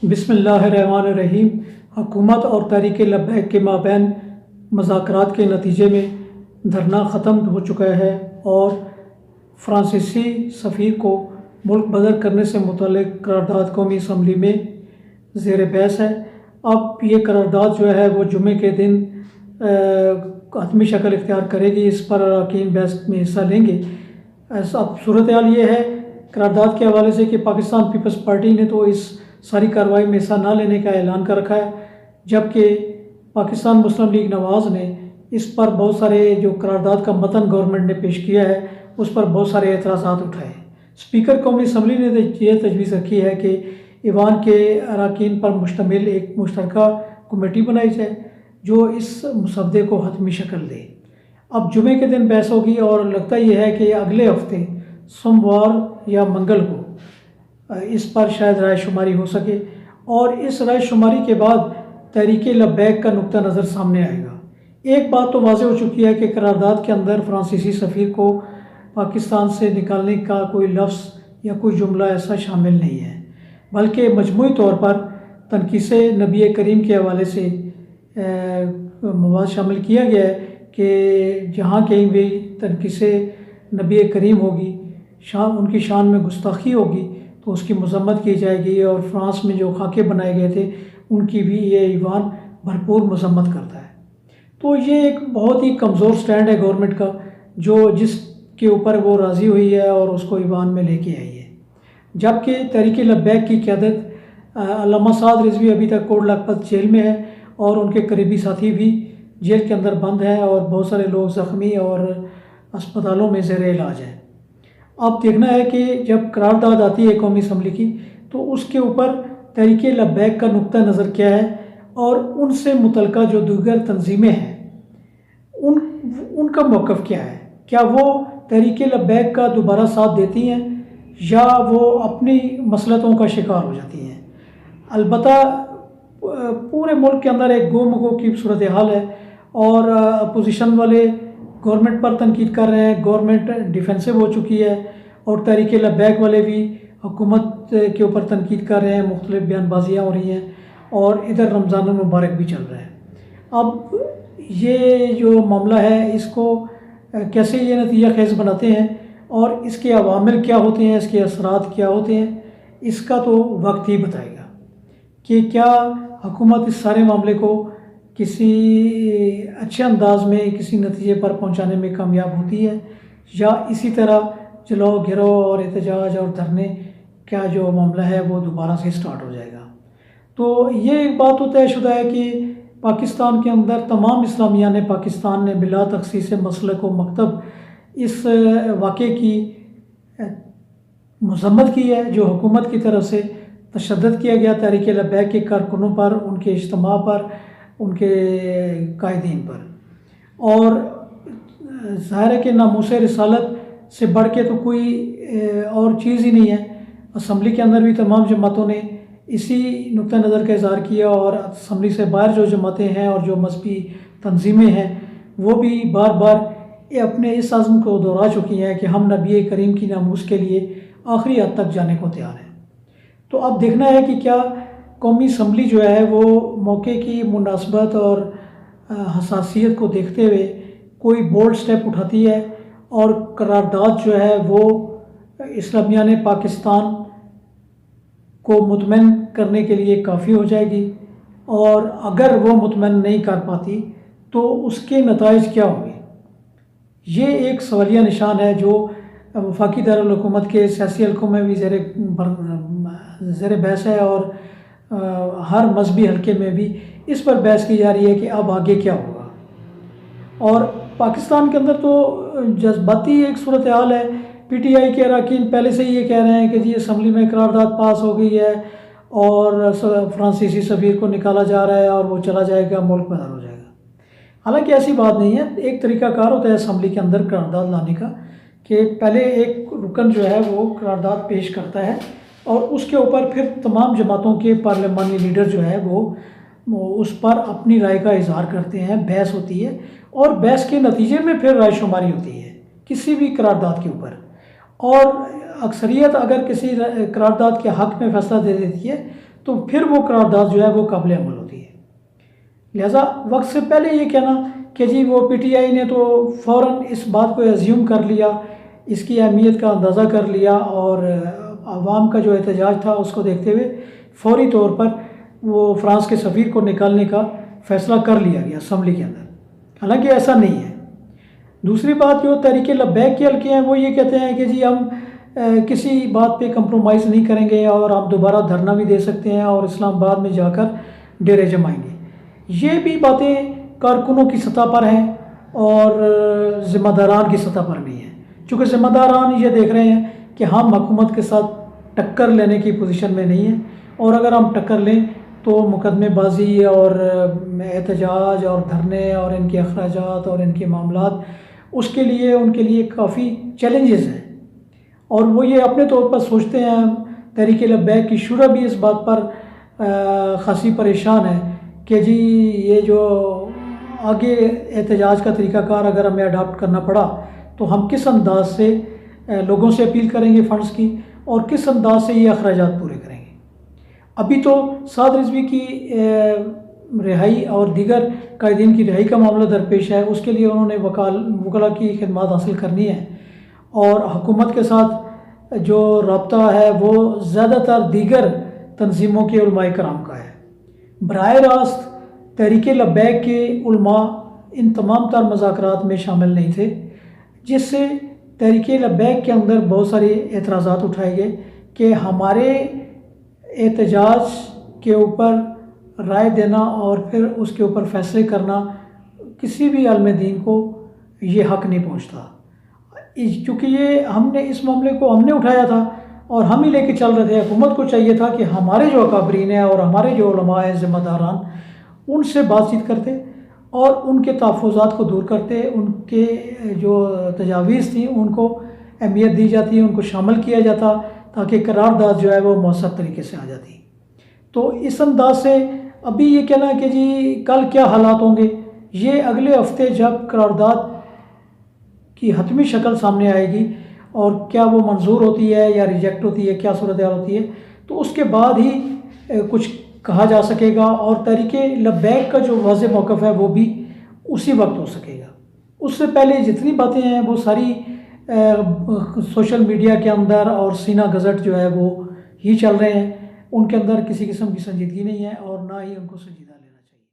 بسم اللہ الرحمن الرحیم۔ حکومت اور تحریک لبیک کے مابین مذاکرات کے نتیجے میں دھرنا ختم ہو چکا ہے اور فرانسیسی سفیر کو ملک بدر کرنے سے متعلق قرارداد قومی اسمبلی میں زیر بحث ہے۔ اب یہ قرارداد جو ہے وہ جمعے کے دن حتمی شکل اختیار کرے گی، اس پر اراکین بحث میں حصہ لیں گے۔ اب صورتحال یہ ہے قرارداد کے حوالے سے کہ پاکستان پیپلز پارٹی نے تو اس ساری کارروائی میں حصہ نہ لینے کا اعلان کر رکھا ہے، جبکہ پاکستان مسلم لیگ نواز نے اس پر بہت سارے جو قرارداد کا متن گورنمنٹ نے پیش کیا ہے اس پر بہت سارے اعتراضات اٹھائے۔ اسپیکر قومی اسمبلی نے یہ تجویز رکھی ہے کہ ایوان کے اراکین پر مشتمل ایک مشترکہ کمیٹی بنائی جائے جو اس مسودے کو حتمی شکل دے۔ اب جمعے کے دن بحث ہوگی اور لگتا یہ ہے کہ اگلے ہفتے سوموار یا منگل کو اس پر شاید رائے شماری ہو سکے، اور اس رائے شماری کے بعد تحریک لبیک کا نقطہ نظر سامنے آئے گا۔ ایک بات تو واضح ہو چکی ہے کہ قرارداد کے اندر فرانسیسی سفیر کو پاکستان سے نکالنے کا کوئی لفظ یا کوئی جملہ ایسا شامل نہیں ہے، بلکہ مجموعی طور پر تنقیص نبی کریم کے حوالے سے مواد شامل کیا گیا ہے کہ جہاں کہیں بھی تنقیص نبی کریم ہوگی، ان کی شان میں گستاخی ہوگی تو اس کی مذمت کی جائے گی، اور فرانس میں جو خاکے بنائے گئے تھے ان کی بھی یہ ایوان بھرپور مذمت کرتا ہے۔ تو یہ ایک بہت ہی کمزور سٹینڈ ہے گورنمنٹ کا، جس کے اوپر وہ راضی ہوئی ہے اور اس کو ایوان میں لے کے آئی ہے۔ جبکہ تحریک لبیک کی قیادت علامہ سعد رضوی ابھی تک کوٹ لکھپت جیل میں ہے، اور ان کے قریبی ساتھی بھی جیل کے اندر بند ہیں، اور بہت سارے لوگ زخمی اور اسپتالوں میں زیر علاج ہیں۔ اب دیکھنا ہے کہ جب قرارداد آتی ہے قومی اسمبلی کی تو اس کے اوپر تحریک لبیک کا نقطہ نظر کیا ہے، اور ان سے متعلقہ جو دیگر تنظیمیں ہیں ان کا موقف کیا ہے۔ کیا وہ تحریک لبیک کا دوبارہ ساتھ دیتی ہیں یا وہ اپنی مصلحتوں کا شکار ہو جاتی ہیں۔ البتہ پورے ملک کے اندر ایک گو مگو کی صورتحال ہے، اور اپوزیشن والے گورنمنٹ پر تنقید کر رہے ہیں، گورنمنٹ ڈیفینسو ہو چکی ہے، اور تحریک لبیک والے بھی حکومت کے اوپر تنقید کر رہے ہیں، مختلف بیان بازیاں ہو رہی ہیں، اور ادھر رمضان المبارک بھی چل رہا ہے۔ اب یہ جو معاملہ ہے اس کو کیسے یہ نتیجہ خیز بناتے ہیں اور اس کے عوامل کیا ہوتے ہیں، اس کے اثرات کیا ہوتے ہیں، اس کا تو وقت ہی بتائے گا کہ کیا حکومت اس سارے معاملے کو کسی اچھے انداز میں کسی نتیجے پر پہنچانے میں کامیاب ہوتی ہے، یا اسی طرح جلاؤ گھیرو اور احتجاج اور دھرنے کا جو معاملہ ہے وہ دوبارہ سے سٹارٹ ہو جائے گا۔ تو یہ ایک بات تو طے شدہ ہے کہ پاکستان کے اندر تمام اسلامیہ نے پاکستان نے بلا تخصیص مسلک و مکتب اس واقعے کی مذمت کی ہے، جو حکومت کی طرف سے تشدد کیا گیا تحریک لبیک کے کارکنوں پر، ان کے اجتماع پر، ان کے قائدین پر۔ اور ظاہر ہے کہ ناموس رسالت سے بڑھ کے تو کوئی اور چیز ہی نہیں ہے۔ اسمبلی کے اندر بھی تمام جماعتوں نے اسی نقطہ نظر کا اظہار کیا، اور اسمبلی سے باہر جو جماعتیں ہیں اور جو مذہبی تنظیمیں ہیں وہ بھی بار بار اپنے اس عزم کو دہرا چکی ہیں کہ ہم نبی کریم کی ناموس کے لیے آخری حد تک جانے کو تیار ہیں۔ تو اب دیکھنا ہے کہ کیا قومی اسمبلی جو ہے وہ موقع کی مناسبت اور حساسیت کو دیکھتے ہوئے کوئی بولڈ سٹیپ اٹھاتی ہے، اور قرارداد جو ہے وہ اسلامیہ نے پاکستان کو مطمئن کرنے کے لیے کافی ہو جائے گی، اور اگر وہ مطمئن نہیں کر پاتی تو اس کے نتائج کیا ہوں گے۔ یہ ایک سوالیہ نشان ہے جو وفاقی دارالحکومت کے سیاسی حلقوں میں بھی زیر بحث ہے، اور ہر مذہبی حلقے میں بھی اس پر بحث کی جا رہی ہے کہ اب آگے کیا ہوگا۔ اور پاکستان کے اندر تو جذباتی ایک صورتحال ہے۔ پی ٹی آئی کے اراکین پہلے سے ہی یہ کہہ رہے ہیں کہ جی اسمبلی میں قرارداد پاس ہو گئی ہے اور فرانسیسی سفیر کو نکالا جا رہا ہے اور وہ چلا جائے گا، ملک بدر ہو جائے گا۔ حالانکہ ایسی بات نہیں ہے۔ ایک طریقہ کار ہوتا ہے اسمبلی کے اندر قرارداد لانے کا کہ پہلے ایک رکن جو ہے وہ قرارداد پیش کرتا ہے، اور اس کے اوپر پھر تمام جماعتوں کے پارلیمانی لیڈر جو ہے وہ اس پر اپنی رائے کا اظہار کرتے ہیں، بحث ہوتی ہے، اور بحث کے نتیجے میں پھر رائے شماری ہوتی ہے کسی بھی قرارداد کے اوپر۔ اور اکثریت اگر کسی قرارداد کے حق میں فیصلہ دے دیتی ہے تو پھر وہ قرارداد جو ہے وہ قابل عمل ہوتی ہے۔ لہٰذا وقت سے پہلے یہ کہنا کہ جی وہ پی ٹی آئی نے تو فوراً اس بات کو ایزیوم کر لیا، اس کی اہمیت کا اندازہ کر لیا، اور عوام کا جو احتجاج تھا اس کو دیکھتے ہوئے فوری طور پر وہ فرانس کے سفیر کو نکالنے کا فیصلہ کر لیا گیا اسمبلی کے اندر، حالانکہ ایسا نہیں ہے۔ دوسری بات جو تحریک لبیک کے حلقے ہیں وہ یہ کہتے ہیں کہ جی ہم کسی بات پہ کمپرومائز نہیں کریں گے، اور آپ دوبارہ دھرنا بھی دے سکتے ہیں اور اسلام آباد میں جا کر ڈیرے جمائیں گے۔ یہ بھی باتیں کارکنوں کی سطح پر ہیں اور ذمہ داران کی سطح پر بھی ہیں، چونکہ ذمہ داران یہ دیکھ رہے ہیں کہ ہم حکومت کے ساتھ ٹکر لینے کی پوزیشن میں نہیں ہیں، اور اگر ہم ٹکر لیں تو مقدمے بازی اور احتجاج اور دھرنے اور ان کے اخراجات اور ان کے معاملات، اس کے لیے ان کے لیے کافی چیلنجز ہیں، اور وہ یہ اپنے طور پر سوچتے ہیں۔ تحریک لبیک کی شورا بھی اس بات پر خاصی پریشان ہے کہ جی یہ جو آگے احتجاج کا طریقہ کار اگر ہمیں اڈاپٹ کرنا پڑا تو ہم کس انداز سے لوگوں سے اپیل کریں گے فنڈز کی، اور کس انداز سے یہ اخراجات پورے کریں گے۔ ابھی تو سعد رضوی کی رہائی اور دیگر قائدین کی رہائی کا معاملہ درپیش ہے، اس کے لیے انہوں نے وکلاء کی خدمات حاصل کرنی ہے، اور حکومت کے ساتھ جو رابطہ ہے وہ زیادہ تر دیگر تنظیموں کے علماء کرام کا ہے۔ براہ راست تحریک لبیک کے علماء ان تمام تر مذاکرات میں شامل نہیں تھے، جس سے تحریک لبیک کے اندر بہت سارے اعتراضات اٹھائے گئے کہ ہمارے احتجاج کے اوپر رائے دینا اور پھر اس کے اوپر فیصلے کرنا کسی بھی عالم دین کو یہ حق نہیں پہنچتا، چونکہ یہ ہم نے اس معاملے کو ہم نے اٹھایا تھا اور ہم ہی لے کے چل رہے تھے۔ حکومت کو چاہیے تھا کہ ہمارے جو اکابرین ہیں اور ہمارے جو علماء ہیں ذمہ داران، ان سے بات چیت کرتے اور ان کے تحفظات کو دور کرتے، ان کے جو تجاویز تھیں ان کو اہمیت دی جاتی، ان کو شامل کیا جاتا تاکہ قرارداد جو ہے وہ مؤثر طریقے سے آ جاتی۔ تو اس انداز سے ابھی یہ کہنا کہ جی کل کیا حالات ہوں گے، یہ اگلے ہفتے جب قرارداد کی حتمی شکل سامنے آئے گی اور کیا وہ منظور ہوتی ہے یا ریجیکٹ ہوتی ہے، کیا صورتحال ہوتی ہے، تو اس کے بعد ہی کچھ کہا جا سکے گا، اور تحریک لبیک کا جو واضح موقف ہے وہ بھی اسی وقت ہو سکے گا۔ اس سے پہلے جتنی باتیں ہیں وہ ساری سوشل میڈیا کے اندر اور سینہ گزٹ جو ہے وہ ہی چل رہے ہیں، ان کے اندر کسی قسم کی سنجیدگی نہیں ہے اور نہ ہی ان کو سنجیدہ